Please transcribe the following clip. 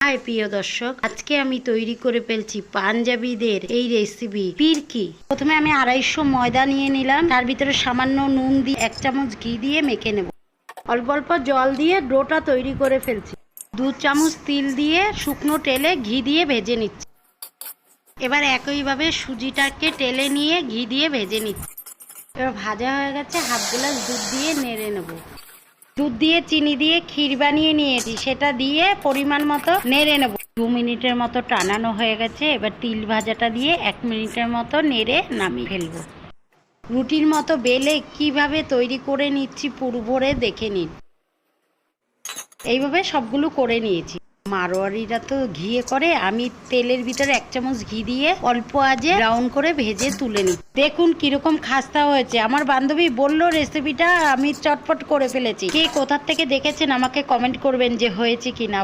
High প্রিয় দর্শক, আজকে আমি তৈরি করে ফেলছি পাঞ্জাবিদের এই রেসিপি পিরকি। প্রথমে আমি 250 ময়দা নিয়ে নিলাম, তার ভিতরে সামান্য নুন দিয়ে 1 চামচ ঘি দিয়ে মেখে নেব। অল্প অল্প জল দিয়ে ডোটা তৈরি করে ফেলছি। 2 চামচ তিল দিয়ে শুকনো তেলে ঘি দিয়ে ভেজে নিচ্ছি। এবার একইভাবে সুজিটাকে তেলে নিয়ে ঘি দিয়ে ভেজে নিচ্ছি। এবার ভাজা হয়ে গেছে, হাফ গ্লাস দুধ দিয়ে নেড়ে নেব। দুধ দিয়ে চিনি দিয়ে ক্ষীর বানিয়ে নিয়েছি, সেটা দিয়ে পরিমাণ মতো নেড়ে নেব। 2 মিনিটের মতো টানানো হয়ে গেছে। এবার তিল ভাজাটা দিয়ে 1 মিনিটের মতো নেড়ে নামিয়ে ফেলবো। রুটির মতো বেলে কিভাবে তৈরি করে নিচ্ছি পুর ভরে দেখে নিন। এইভাবে সবগুলো করে নিয়েছি। মারোয়ারিরা তো ঘিয়ে করে, আমি তেলের ভিতরে 1 চামচ ঘি দিয়ে অল্প আজে ব্রাউন করে ভেজে তুলে নিই। দেখুন কিরকম খাস্তা হয়েছে। আমার বান্ধবী বলল রেসিপিটা, আমি চটপট করে ফেলেছি। কে কোথা থেকে দেখেছেন আমাকে কমেন্ট করবেন যে হয়েছে কিনা।